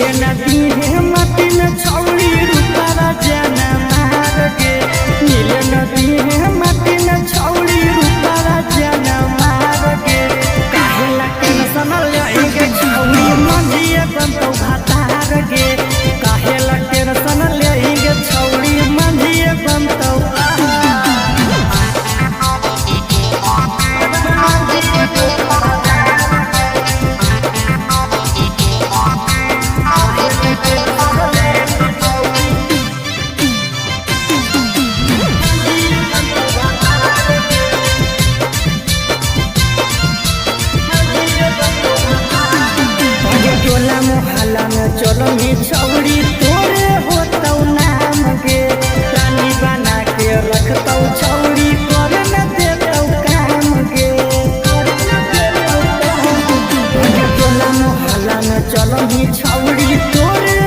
मिले नदी है मती में छौड़ी रुपा जाना मार के मिले नदी है मती में छौड़ी रुपा जाना मार के काहे ला टेंशन लेके छौड़ी मंजिए बनतो भातार के काहे ला टेंशन लेके छौड़ी मंजिए बनतो टोला मोहल्ला में चलो ही छौड़ी तोरे होतौ नाम के रानी बना के रखतौ छौड़ी कर न देतौ काम के टोला मोहल्ला में चलो ही छौड़ी तोरे